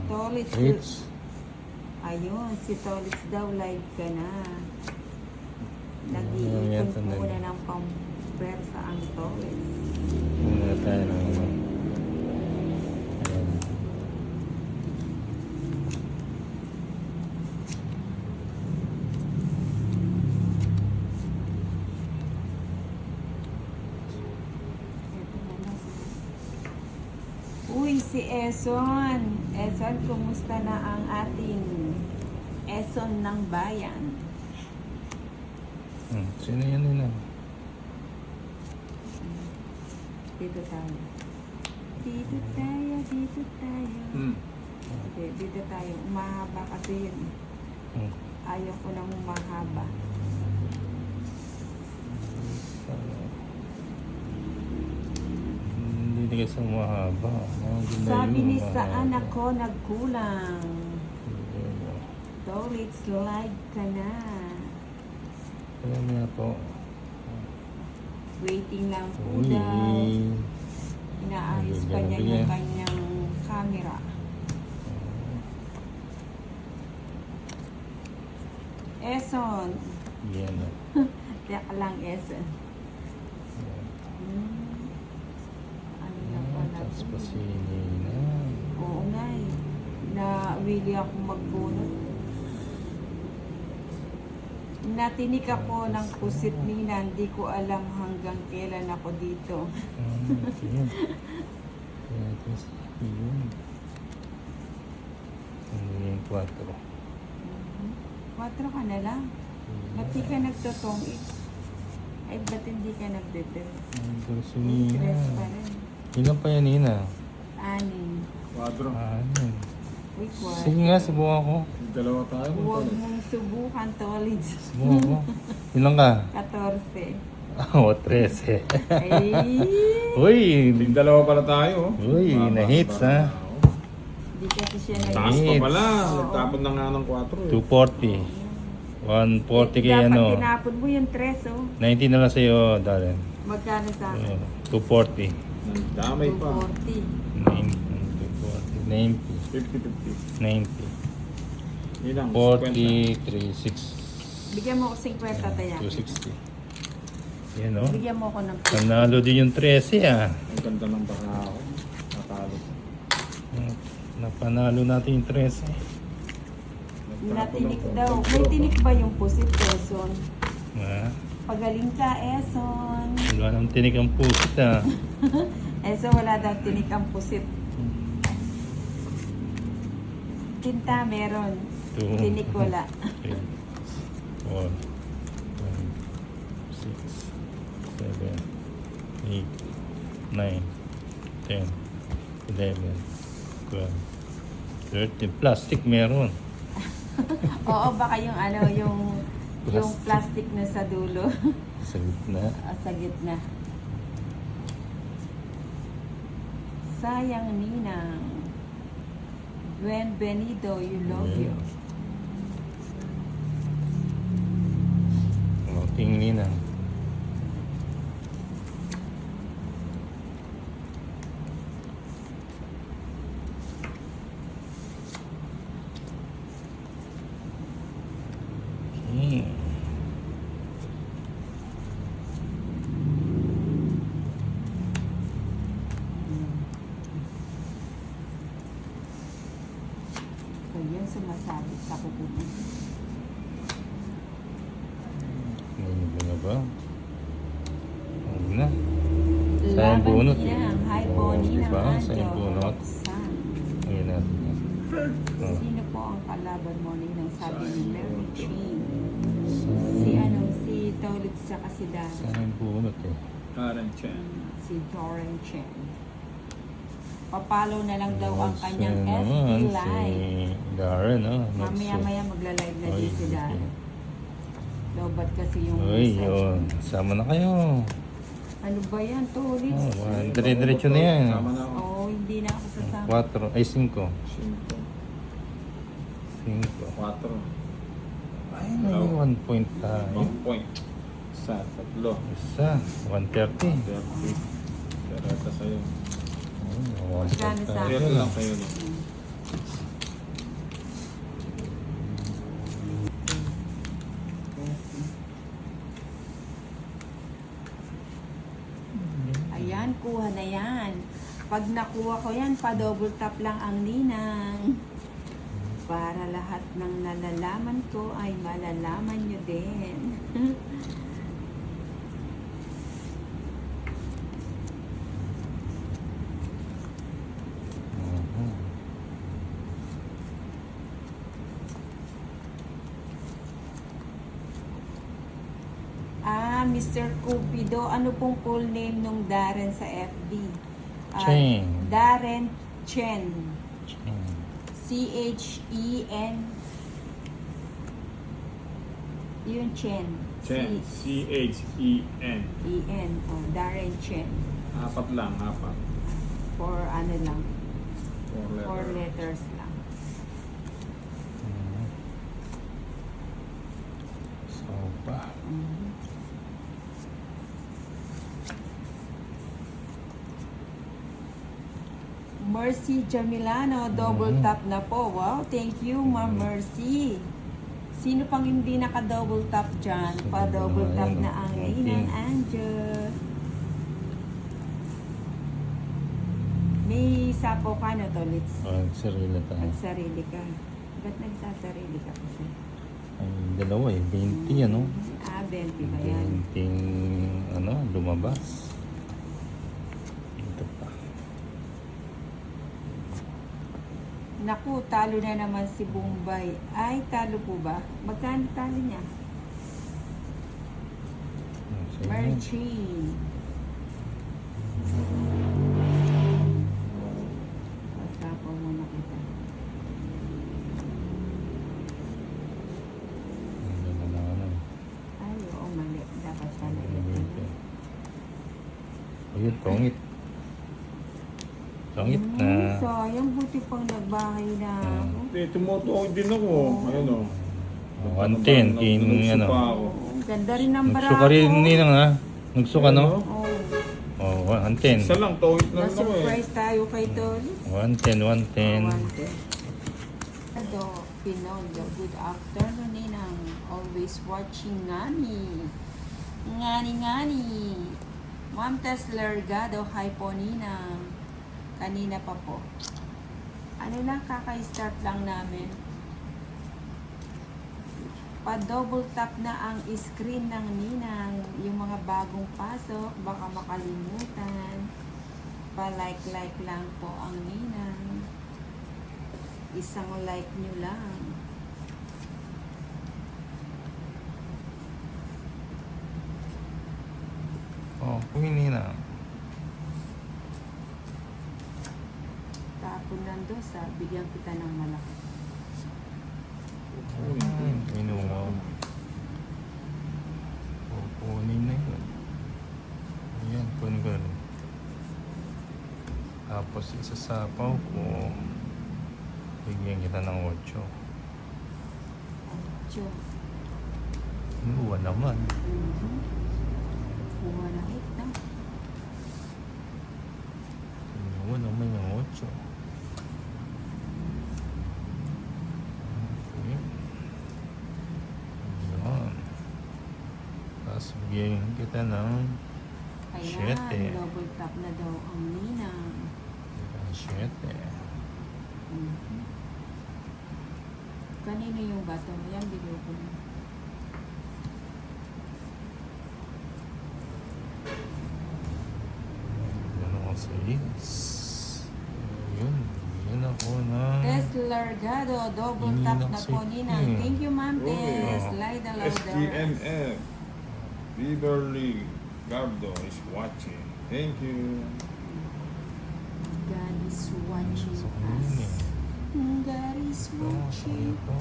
Tolits. Hits. Ayun, si Tolits daw live ka na. Ayun, Nag-iipon yata po na ng pampersa ang Tolits. Muna tayo ng ano. Ayan. Uy, si Eson. Eson, kumusta na ang ating Eson ng bayan? Sino yan yun? Dito tayo. Dito tayo, dito tayo. Okay, dito tayo. Umahaba kasi yun. Ayaw ko nang umahaba. Hindi kasi mahaba. Sabi ni sa anak ko, nagkulang. Tolits, live ka na. Ayan nga po. Waiting lang po Uy. daw. Inaayos pa niya Bigyan. yung kanyang camera. Eson. Yan o. Teka lang, Eson. Ano na pala? Tapos pa si Nina. Oo nga eh. Na-willy ako magbunot. Natinik ako ng pusit nina. Hindi ko alam hanggang kailan ako dito. Sige. Kaya tapos yun. Hindi yung 4. 4 ka na lang. Ba't di ka nagtotong Ay, ba't hindi ka nagdedel? Nandun si Stress Nina. pa rin. Ilan pa yan Nina? 6. 4. Ayan. Uy, 4. Sige nga, subukan ko. Dalawa tayo. Huwag mong subukan, Tolits. Subukan ko. Ilan ka? 14. Oo, 13. Ay! Uy! Yung dalawa pala tayo. Uy, na-hits ha. Hindi kasi siya Taas pa Hits. pala. Oo. Nagtapon na nga ng 4 eh. 240. 140 kay ano. Dapat tinapon mo yung 3, oh. 90 na lang sa'yo, Darren. Magkano sa akin? 240. Damay pa. 240. 90. 50-50. 90. Yun lang. 40, 36. Bigyan mo ko 50, taya. 260. Yan o. Bigyan mo ko ng Panalo din yung 13 ah. Ang ganda ng baka ako. Natalo. Napanalo natin yung 13. natinik daw. May tinik ba yung pusit, Eson? Ah, Pagaling ka, Eson. wala nang tinik ang pusit ah. Eson, wala daw tinik ang pusit. Tinta, meron. Two. Tinik, wala. 3, 4, 5, 6, 7, 8, 9, 10, 11, 12, 13. Plastic meron. Oo, baka yung ano, yung plastic na sa dulo. Sa gitna. Sa gitna. Sayang, Ninang. Bienvenido, you love you. King Nina. Okay. So, yun sumasabit sa kukunin. Ano na ba? Ano na? Sayang Laban bunot. Ninang. Hi po, Oo, Ninang. diba? Anjo. Sayang bunot. Roxanne. Ayun natin. Oh. Sino po ang kalaban mo, Ninang? Sabi ni Mary Jean. Si Sayang. si Tolits tsaka si Dan. Sayang bunot eh. Karen Chen. Si Doran Chen. Papalo na lang daw ang kanyang Siya FB naman, Live. Si Darren, oh. Mamaya-maya magla-live na Oy, din si Darren. Lobat kasi yung Uy, message. oh. Sama na kayo. Ano ba yan, Tolits? Oh, dire-diretso na yan. Sama na ako. Oo, hindi na ako sasama. 4, ay 5. 5. 5. 4. Ay, may 1 point tayo. 1 point. Isa. Tatlo. Isa, 130. 30. Dereta sa'yo. Oh, 1 Magkano point sa tayo. Dereta lang sa'yo. No? kuha na yan. Pag nakuha ko yan, pa-double tap lang ang ninang. Para lahat ng nalalaman ko ay malalaman nyo din. Mhm. Mr. Cupido, ano pong full name nung Darren sa FB? Chen. Darren Chen. Chen. C-H-E-N. Yun Chen. Chen. C-H-E-N. E-N. Oh, Darren Chen. Apat lang, apat. For ano lang. 4 4 letters. letters lang. Mhm. Soba. Mhm. Mercy Jamilano, double Mhm. tap na po. Wow, thank you, Ma'am Mercy. Sino pang hindi naka-double tap dyan? Sige Pa-double na, tap ayan, na oh. ang Okay. Ninang Angel. May sapo ka na, Tolits. Sarili tayo. Nagsarili ka. Ba't nagsasarili ka kasi? Ay, dalawa eh. 20 ano? 20 ba yan? 20 ano, lumabas. Ito pa. Naku, talo na naman si Bombay. Ay, talo po ba? Magkano talo niya? Sige. Merchine. Basta po muna kita. Hindi na na ano. Ay, oo, mali. Dapat pala ito. Ayun, tongit. Tongit na. Sayang, buti pang nagbahay na ako. Hindi, tumutukoy din ako. Ayun o. 110, ano. Oo, ganda rin ng bara Nagsuka rin ninang ha. Nagsuka no? Oo. Oh, 110. Isa lang, tuwit lang ako eh. Na-surprise tayo kay Tony. 110, 110. Ado, Pinondo, good afternoon, Ninang. Always watching Ngani. Ngani. Ma'am Tess Largado, hi po, Ninang. Kanina pa po. Ano lang, kaka-start lang namin. Pa-double tap na ang screen ng Ninang. Yung mga bagong pasok, baka makalimutan. Pa-like lang po ang Ninang. Isang like nyo lang. Oh, pumini na. Tapon nando sa bigyan kita ng malaki. Inuwa. Kukunin na yun. Ayan, kunin ko rin. Tapos isasapaw ko. Bigyan kita ng 8. Diyo. Inuwa naman. Kuha na hit na. Inuwa naman yung 8. Okay. Ayan. Tapos bigyan kita ng Ayan, 7. double tap na daw ang Ninang. 7. Kanino yung bato? Yan, bigyan ko na. Ano ko sa is? Yun. Yun ako na. Tess Largado, double Hindi tap na na kasi po Ninang. eh. Thank you, Ma'am Oh, Tess. yeah. Lida Louders. SGMF. Beverly Gardo is watching. Thank you. God is watching So, us. yun eh. God is Ito, watching. ito.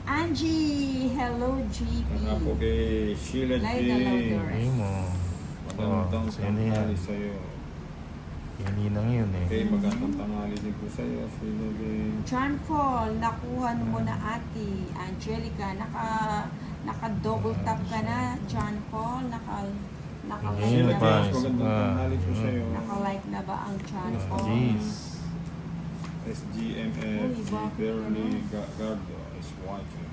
Angie! Hello, GB. Mga po kay Sheila J. Lida Louders. Hindi mo. Magandang sino yan? tanghali sa'yo. Hininang yun eh. Okay, magandang tanghali din po sa'yo. Sheila J. Charmfall, nakuha mo na ate. Angelica, naka-double tap ka na. Charmfall, naka-like Sheila na J. ba? Magandang tanghali po sa'yo. Naka-like na ba ang Charmfall? Jeez. SGMF. Uy, bakit Beverly Gardo is watching.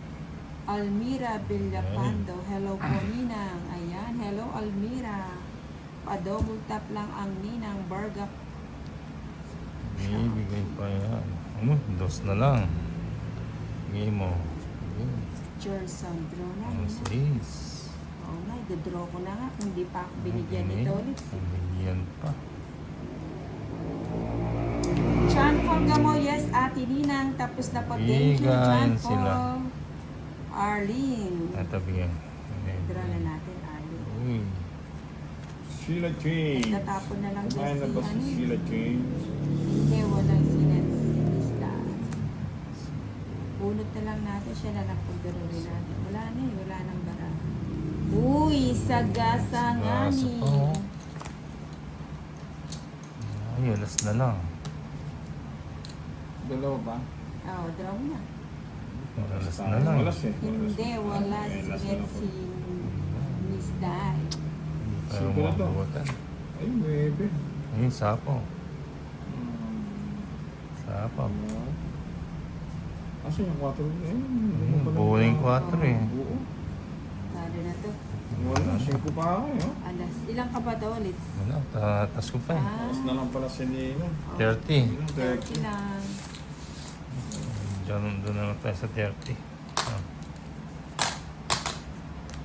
Almira Villapando, hello po Ninang. Ayan, hello Almira. Pa-double tap lang ang ninang Barga. Bibigay pa yan. Ano? Dos na lang. Bigay mo. Yun. Gerson, draw na. Mas Nina. ace. Oo nga, i-draw ko na nga. Kung di pa ako binigyan nito ulit. Binigyan pa. Chan Folga mo, yes, Ate Ninang. Tapos na po, thank you, Chan Bigayan sila. Fol. Arlene. Ito bigyan. Draw na natin, Arlene. Uy. Sheila James. Tatapon na lang Kumain na din ba si si ano. Sheila James? Hindi, walang sinensilista. Bunot na lang natin, siya na lang pagdarawin natin. Wala na eh, wala nang bara. Uy, sagasa nga Sagasa ni. pa, oh. Ay, alas na lang. Dalawa ba? Oo, draw na. Alas na lang. Walas eh. Hindi, wala Okay, last sinet na po. si Miss Dai. Ayaw Siguro mo to. abutan. Ay, 9. Ayun, sapo. Sapo. Asa yung 4? Buo na yung 4 eh. Buo. Lalo na to. Wala, 5 pa ako eh. Alas, ilang ka ba daw ulit? Wala, tatas ko pa eh. Tapos na lang pala si Nino. 30. 30 lang. Diyan, doon na lang tayo sa 30. Ah.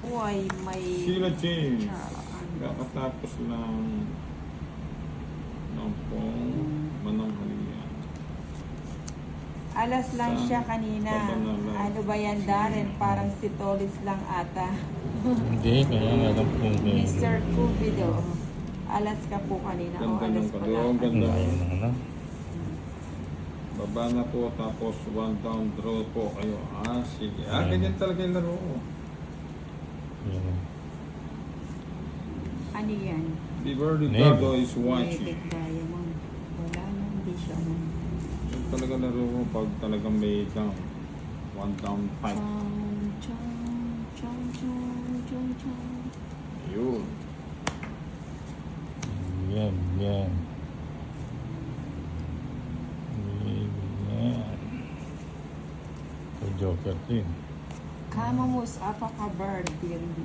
Uy, may... Sheila James. Ano? Kakatapos lang ng pong mananghalian. Alas lang siya kanina. Ano ba yan, Darren? Parang si Tolis lang ata. Hindi, kaya nga lang po. Mr. Cupido. Alas ka po kanina. O, Ganda alas ng pala. kalong, ganda. Ayun na nga. Baba na po, tapos 1 down draw po kayo. Ah, sige. Ah, ganyan talaga yung laro ko. Yun. Ano yan? The Verde Navy. Dado is watching. Magnetic diamond. Wala na, hindi siya mo. Yung talaga laro ko pag talagang may down. 1 down 5. Chong, chong, chong, chong, chong, chong. Yun. Yan, yan. Yan. Ito Joker din. Kamamus, apaka-bird. Hindi.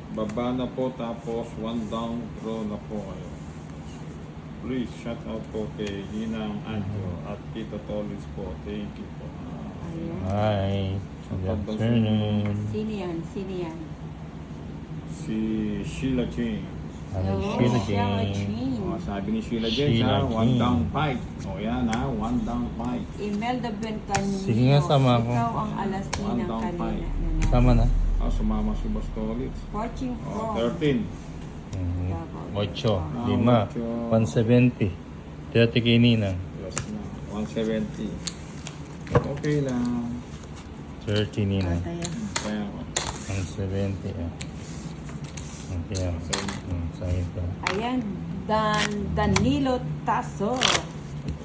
Baba na po, tapos 1 down draw na po kayo. Please, shout out po kay Ninang Anjo at Tito Tolis po. Thank you po. Ayan. Hi. Good afternoon. Sino yan? Sino yan? Si Sheila James. Ano Oh, Sheila Sheila James? James. Oh, sabi ni Sheila James Sheila ha, 1 James. down 5. O yan ha, 1 down 5. Imelda Bencanino. Sige nga, sama ako. Ikaw ang alas One ninang down kanina. five. Sama na. Ah, sumama si Bastolitz. Watching Oh, from 13. 8, Ah, 5, ocho. 170. 30 kay Nina. Plus na, 170. Okay lang. 30 Nina. Tataya. Kaya ko. 170. Okay. Sa'yo pa. Ayan, Danilo Taso.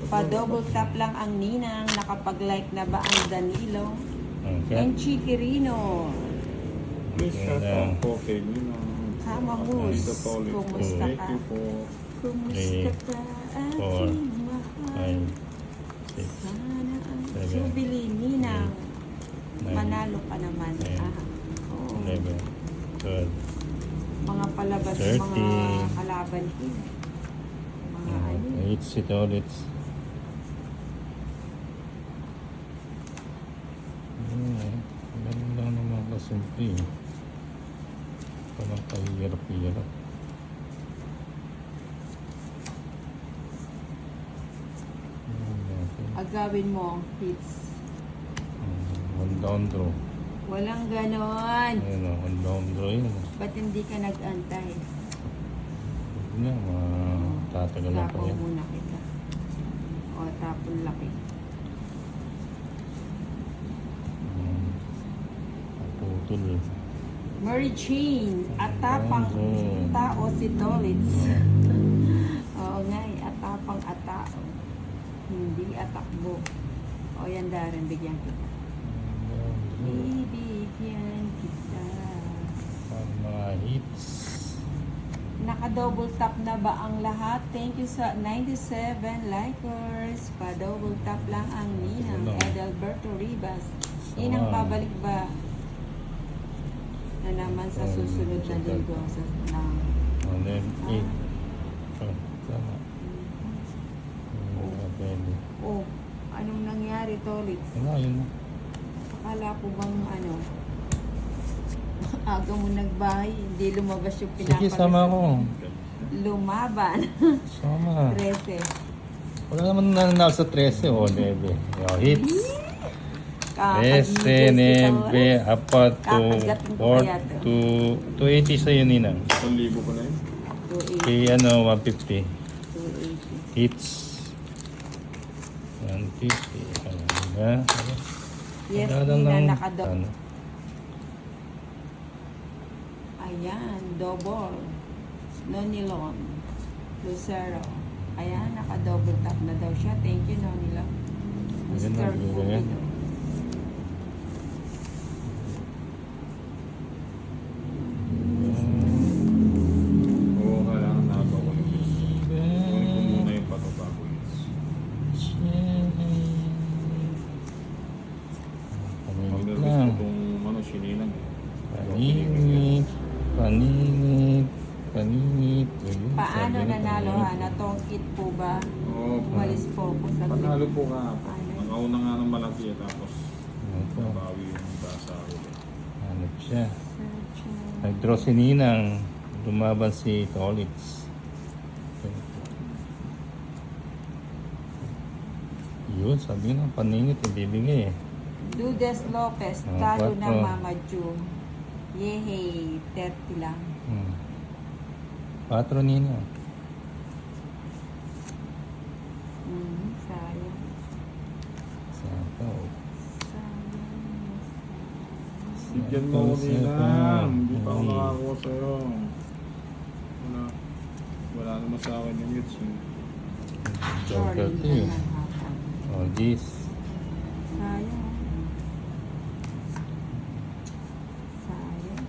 Pa-double tap lang ang ninang. Nakapag-like na ba ang Danilo? Okay. And Chiquirino. Please shout out po kay Nina. Kamamus. Tito Tolis po. Kumusta Thank ka? you po. Kumusta ka, four, aking mahal? 5, 6, Sana ang seven, jubilee ninang. nine, Manalo ka naman. ten, Oo. 11, 12, Mga palabas, 30. mga kalaban ko. Mga ano. 8 sit ulit. Ganun lang naman kasimple. Parang kahirap-hirap. Agawin mo ang hits. One down draw. Walang ganon. Ayun o, one down draw yun. Ba't hindi ka nag-antay? Huwag na, matatagal na pa Sapaw yan. muna kita. O, tapon laki. Putol eh. Mary Jane, atapang Ayun. tao si Tolitz. Oo nga eh, atapang atao. Hindi atakbo. O yan Darren, bigyan kita. Bibigyan kita. Parang mga hits. Naka-double tap na ba ang lahat? Thank you sa 97 likers. Pa-double tap lang ang ninang Wala. Edalberto Ribas. Inang Wow. babalik ba na naman sa susunod na linggo sa ng 108. Oh, tama. Pwede. Oh, anong nangyari, Tolits? Wala, yun na. Akala ko bang ano, aga mo nagbahay, hindi lumabas yung Sige, pinapalas. sama ko. Lumaban. Sama. 13. Wala naman nananalo sa 13 o 9. Yo, hits. 13, 9, apat, Kakagating ko 4, kaya to. 280 sa'yo, Ninang. 1,000 pa na yun. 280. Kay 150. 280. Hits. 150. Ano? Yes, Wala lang Nina, ng- nakadok. ano? Ayan, double. Nonilon. Lucero. Ayan, naka-double tap na daw siya. Thank you, Nonilon. Ayan Mr. na, ayan. Cupido. Oo, kailangan nagawa yung hits. Kunin ko muna yung pato bago hits. Pag nervous ko itong ano, sininang eh. Paninit, paninit, paninit. Ayun, Paano sabi na nanalo ha? paninit. Natongkit po ba? Oo, Umalis focus sa panalo po ka. Ano? Nakauna nga ng malaki eh, tapos Ano po? nabawi yung basa ulit. Hanap siya. Searching. Nag-draw si Ninang. Lumaban si Tolitz. Yun, sabi nga, paninit, ibibigay eh. Dudes Lopez, Ah, talo na 4. Mama Ju. Yehey, 30 lang. 4 Ninang. Sayang. Saka, Bigyan mo ko nila. Hindi pa ako nakakuha sa'yo. Wala naman sa akin yung hits. Joker Sorry, 2. naman hapon. Oh, this. Sayang. Sayang.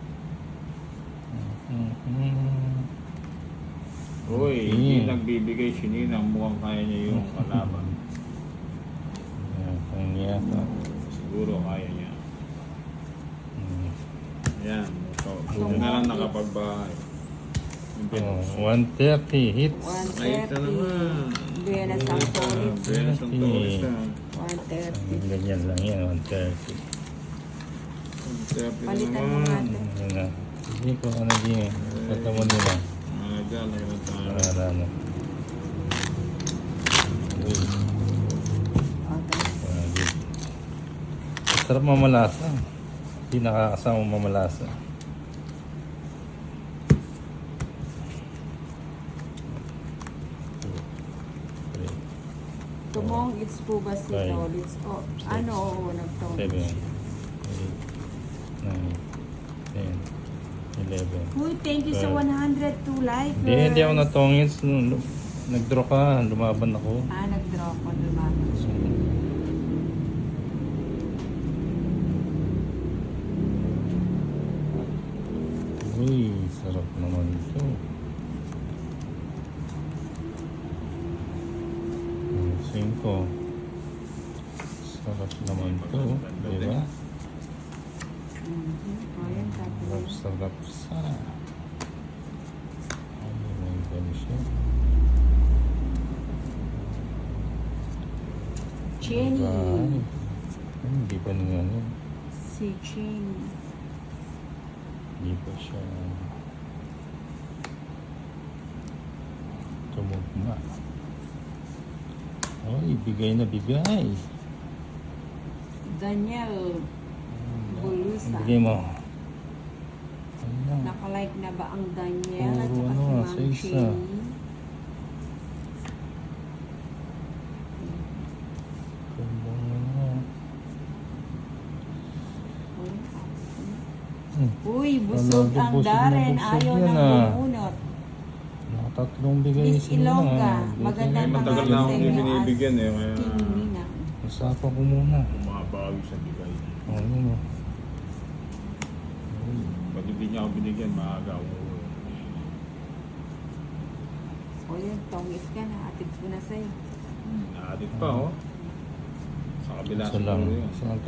Uy, hindi nagbibigay si Ninang. Mukhang kaya niya yung kalaban. Ang yata. Siguro kaya niya. Ayan. Buti na lang nakapagbahay. Yung pinos. 130 hits. 130. Buenas ang solid. Venus ang Taurus na. 130. Ganyan lang yan, 130. 130 Palitan mo naman. natin. Yan na. Hindi ko ano din. Kata mo nila. Dyan, lagyan ng talo. Para ano. Uy, Okay. grabe. Sarap mamalasa. Hindi nakakasama mamalasa. Tumong it's po ba si Five. Tolitz? O, ano, oo, 7, nagtongits. 8, 9, 10, 11. Uy, thank you sa 102 likers. Hindi ako natongits. Nag-draw ka, lumaban ako. Nag-draw ko, lumaban siya. Uy, sarap naman ito. 5. Sarap naman ito, di ba? O, yan, tapos. Sarap sa. Ay, may gani siya. Jenny. Ay, hindi pa nga yan. Si Jenny. Hindi pa siya tumugma. Ay, bigay na bigay. Daniel Bulusa. Bigay mo. Ayan. Nakalike na ba ang Daniel at Puro saka ano, si sa Ma'am isa. Jenny? Kambang ano. Uy, busog Talaga, ang busog na Darren. busog Ayaw yan, nang ah. bumunot. Nakatatlong bigay Miss sila. Ilongga, Eh, magandang matagal na akong tanghali sa inyo binibigyan eh. as Kaya King Nina. Usapan ko muna. umabawi sa bigay. Oh, yun o. Pag hindi niya ako binigyan, maaga ako. O yun, tongit ka na. Atid ko na sa'yo. Naadik pa oh. Sa Kabila Isa lang. siguro yun. Isa lang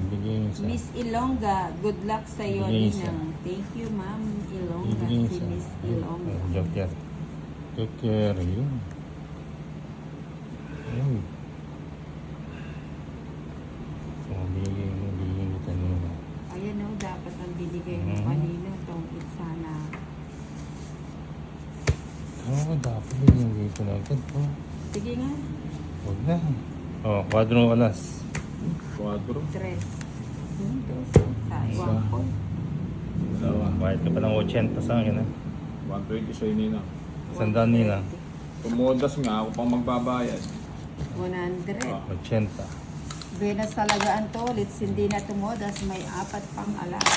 bigay isa. Miss Ilongga, good luck sa iyo, Bigay isa. Ninang. Thank you, Ma'am Ilongga. Bigay Si isa. Miss Ilongga. Joker. Joker, yun. Ayun. Bigay mo kanina. Ayan o, dapat ang binigay mo Mhm. kanina itong sana. Oo, dapat binigay ko na agad po. Sige nga, Huwag na. Oh, 4 alas. Quadro. 3. Dos. Sa Isa. iwan ko. Dalawa. Bayad ka pa ng 80 sa akin, ha? 120 sa'yo, Ninang. Sandaan nila. Tumodas nga, ako pang magbabayad. 100. 80. Venus talaga ang tolits, hindi na tumodas, may 4 pang alas.